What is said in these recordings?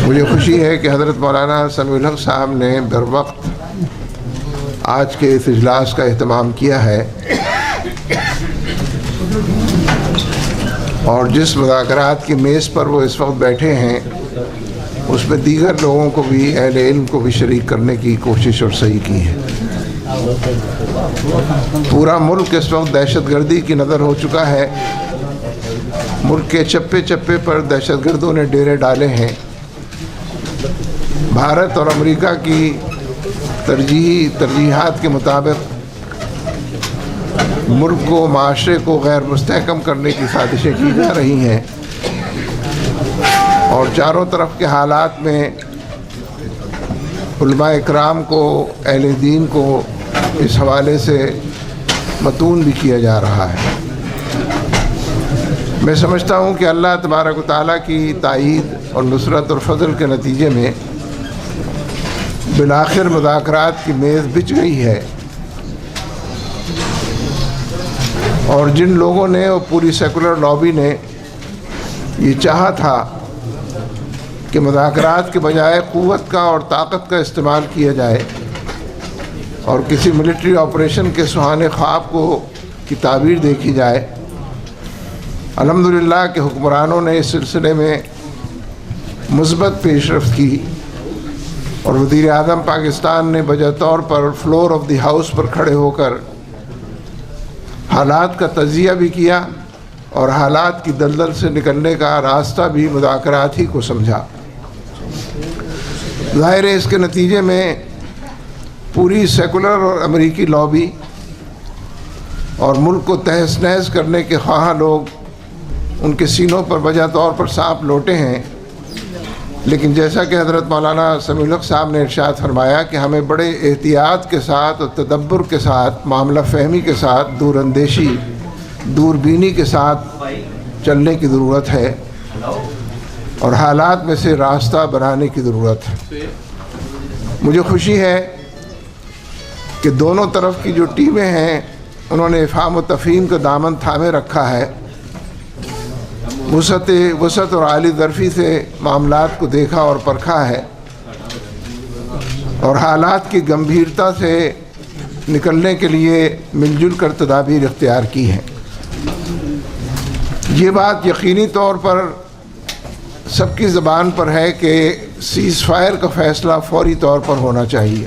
مجھے خوشی ہے کہ حضرت مولانا سمیع الحق صاحب نے بروقت آج کے اس اجلاس کا اہتمام کیا ہے، اور جس مذاکرات کی میز پر وہ اس وقت بیٹھے ہیں اس میں دیگر لوگوں کو بھی، اہل علم کو بھی شریک کرنے کی کوشش اور صحیح کی ہے۔ پورا ملک اس وقت دہشت گردی کی نظر ہو چکا ہے۔ ملک کے چپے چپے پر دہشت گردوں نے ڈیرے ڈالے ہیں۔ بھارت اور امریکہ کی ترجیحات کے مطابق ملک کو، معاشرے کو غیر مستحکم کرنے کی سازشیں کی جا رہی ہیں، اور چاروں طرف کے حالات میں علماء اکرام کو، اہل دین کو اس حوالے سے متون بھی کیا جا رہا ہے۔ میں سمجھتا ہوں کہ اللہ تبارک و تعالیٰ کی تائید اور نصرت اور فضل کے نتیجے میں بالآخر مذاکرات کی میز بچ گئی ہے، اور جن لوگوں نے اور پوری سیکولر لابی نے یہ چاہا تھا کہ مذاکرات کے بجائے قوت کا اور طاقت کا استعمال کیا جائے اور کسی ملٹری آپریشن کے سہانے خواب کی تعبیر دیکھی جائے، الحمدللہ کہ حکمرانوں نے اس سلسلے میں مثبت پیش رفت کی، اور وزیر اعظم پاکستان نے بجا طور پر فلور آف دی ہاؤس پر کھڑے ہو کر حالات کا تجزیہ بھی کیا، اور حالات کی دلدل سے نکلنے کا راستہ بھی مذاکرات ہی کو سمجھا۔ ظاہر ہے اس کے نتیجے میں پوری سیکولر اور امریکی لابی اور ملک کو تہس نہس کرنے کے خواہاں لوگ ان کے سینوں پر بجا طور پر سانپ لوٹے ہیں، لیکن جیسا کہ حضرت مولانا سمیع الحق صاحب نے ارشاد فرمایا کہ ہمیں بڑے احتیاط کے ساتھ اور تدبر کے ساتھ، معاملہ فہمی کے ساتھ، دور اندیشی، دور بینی کے ساتھ چلنے کی ضرورت ہے، اور حالات میں سے راستہ بنانے کی ضرورت ہے۔ مجھے خوشی ہے کہ دونوں طرف کی جو ٹیمیں ہیں انہوں نے افہام و تفہیم کا دامن تھامے رکھا ہے، وسعت اور عالی ظرفی سے معاملات کو دیکھا اور پرکھا ہے، اور حالات کی گمبھیرتا سے نکلنے کے لیے مل جل کر تدابیر اختیار کی ہیں۔ یہ بات یقینی طور پر سب کی زبان پر ہے کہ سیز فائر کا فیصلہ فوری طور پر ہونا چاہیے۔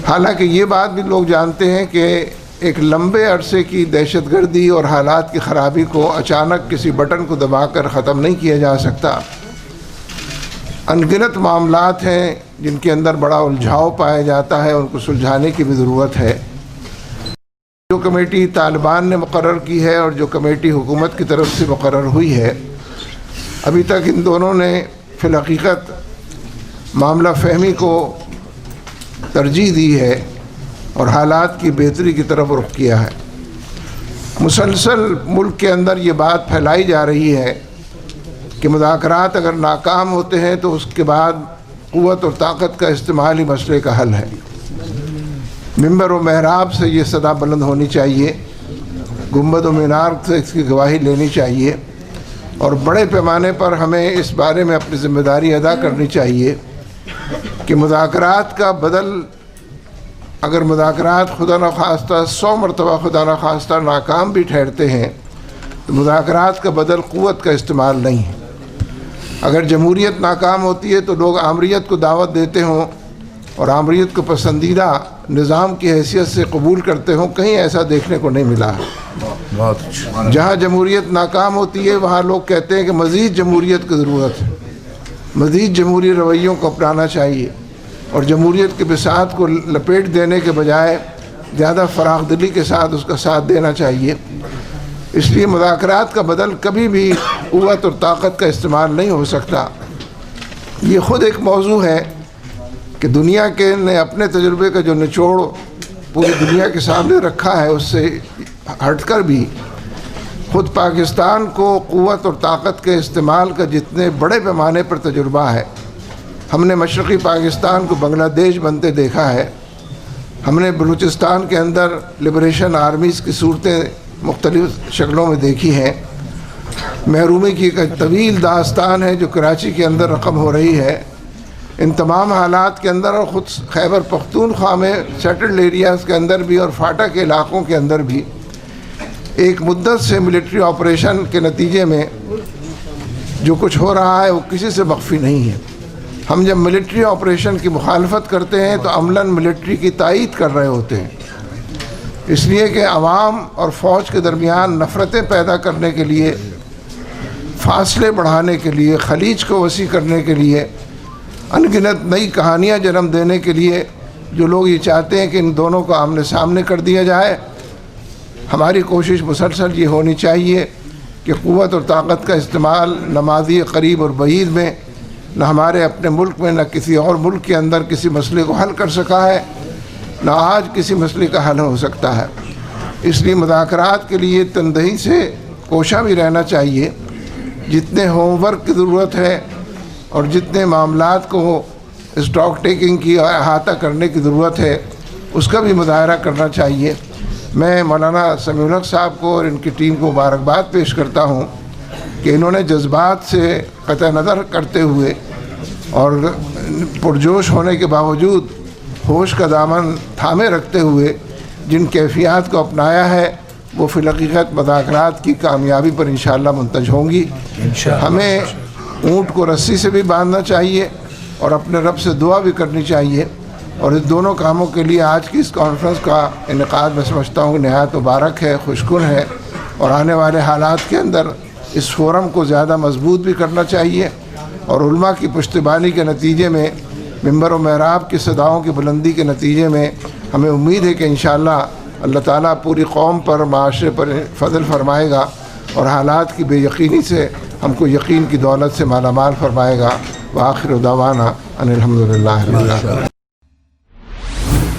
حالانکہ یہ بات بھی لوگ جانتے ہیں کہ ایک لمبے عرصے کی دہشت گردی اور حالات کی خرابی کو اچانک کسی بٹن کو دبا کر ختم نہیں کیا جا سکتا۔ ان گنت معاملات ہیں جن کے اندر بڑا الجھاؤ پایا جاتا ہے، ان کو سلجھانے کی بھی ضرورت ہے۔ جو کمیٹی طالبان نے مقرر کی ہے اور جو کمیٹی حکومت کی طرف سے مقرر ہوئی ہے، ابھی تک ان دونوں نے فی الحقیقت معاملہ فہمی کو ترجیح دی ہے اور حالات کی بہتری کی طرف رخ کیا ہے۔ مسلسل ملک کے اندر یہ بات پھیلائی جا رہی ہے کہ مذاکرات اگر ناکام ہوتے ہیں تو اس کے بعد قوت اور طاقت کا استعمال ہی مسئلے کا حل ہے۔ ممبر و محراب سے یہ صدا بلند ہونی چاہیے، گنبد و مینار سے اس کی گواہی لینی چاہیے، اور بڑے پیمانے پر ہمیں اس بارے میں اپنی ذمہ داری ادا کرنی چاہیے کہ مذاکرات کا بدل، اگر مذاکرات خدا نخواستہ 100 مرتبہ خدا نخواستہ ناکام بھی ٹھہرتے ہیں تو مذاکرات کا بدل قوت کا استعمال نہیں ہے۔ اگر جمہوریت ناکام ہوتی ہے تو لوگ آمریت کو دعوت دیتے ہوں اور آمریت کو پسندیدہ نظام کی حیثیت سے قبول کرتے ہوں، کہیں ایسا دیکھنے کو نہیں ملا ہے۔ جہاں جمہوریت ناکام ہوتی ہے وہاں لوگ کہتے ہیں کہ مزید جمہوریت کی ضرورت ہے، مزید جمہوری رویوں کو اپنانا چاہیے، اور جمہوریت کے بساط کو لپیٹ دینے کے بجائے زیادہ فراخ دلی کے ساتھ اس کا ساتھ دینا چاہیے۔ اس لیے مذاکرات کا بدل کبھی بھی قوت اور طاقت کا استعمال نہیں ہو سکتا۔ یہ خود ایک موضوع ہے کہ دنیا کے نے اپنے تجربے کا جو نچوڑ پوری دنیا کے سامنے رکھا ہے، اس سے ہٹ کر بھی خود پاکستان کو قوت اور طاقت کے استعمال کا جتنے بڑے پیمانے پر تجربہ ہے، ہم نے مشرقی پاکستان کو بنگلہ دیش بنتے دیکھا ہے، ہم نے بلوچستان کے اندر لبریشن آرمیز کی صورتیں مختلف شکلوں میں دیکھی ہیں، محرومی کی ایک طویل داستان ہے جو کراچی کے اندر رقم ہو رہی ہے۔ ان تمام حالات کے اندر اور خود خیبر پختونخوا میں سیٹلڈ ایریاز کے اندر بھی اور فاٹا کے علاقوں کے اندر بھی ایک مدت سے ملٹری آپریشن کے نتیجے میں جو کچھ ہو رہا ہے وہ کسی سے مخفی نہیں ہے۔ ہم جب ملٹری آپریشن کی مخالفت کرتے ہیں تو عملاً ملٹری کی تائید کر رہے ہوتے ہیں، اس لیے کہ عوام اور فوج کے درمیان نفرتیں پیدا کرنے کے لیے، فاصلے بڑھانے کے لیے، خلیج کو وسیع کرنے کے لیے، ان گنت نئی کہانیاں جنم دینے کے لیے جو لوگ یہ چاہتے ہیں کہ ان دونوں کو آمنے سامنے کر دیا جائے۔ ہماری کوشش مسلسل یہ ہونی چاہیے کہ قوت اور طاقت کا استعمال نہ ماضی قریب اور بعید میں، نہ ہمارے اپنے ملک میں، نہ کسی اور ملک کے اندر کسی مسئلے کو حل کر سکا ہے، نہ آج کسی مسئلے کا حل ہو سکتا ہے۔ اس لیے مذاکرات کے لیے تندہی سے کوشاں بھی رہنا چاہیے۔ جتنے ہوم ورک کی ضرورت ہے اور جتنے معاملات کو اسٹاک ٹیکنگ کی احاطہ کرنے کی ضرورت ہے اس کا بھی مظاہرہ کرنا چاہیے۔ میں مولانا سمیع الحق صاحب کو اور ان کی ٹیم کو مبارکباد پیش کرتا ہوں کہ انہوں نے جذبات سے قطع نظر کرتے ہوئے اور پرجوش ہونے کے باوجود ہوش کا دامن تھامے رکھتے ہوئے جن کیفیات کو اپنایا ہے وہ فی الحقیقت مذاکرات کی کامیابی پر انشاءاللہ منتج ہوں گی۔ ہمیں اونٹ کو رسی سے بھی باندھنا چاہیے اور اپنے رب سے دعا بھی کرنی چاہیے، اور اس دونوں کاموں کے لیے آج کی اس کانفرنس کا انعقاد میں سمجھتا ہوں نہایت مبارک ہے، خوشکن ہے، اور آنے والے حالات کے اندر اس فورم کو زیادہ مضبوط بھی کرنا چاہیے، اور علماء کی پشتیبانی کے نتیجے میں، منبر و محراب کی صداؤں کی بلندی کے نتیجے میں ہمیں امید ہے کہ انشاءاللہ اللہ تعالیٰ پوری قوم پر، معاشرے پر فضل فرمائے گا اور حالات کی بے یقینی سے ہم کو یقین کی دولت سے مالا مال فرمائے گا۔ وآخر دعوانا ان الحمدللہ رب العالمین۔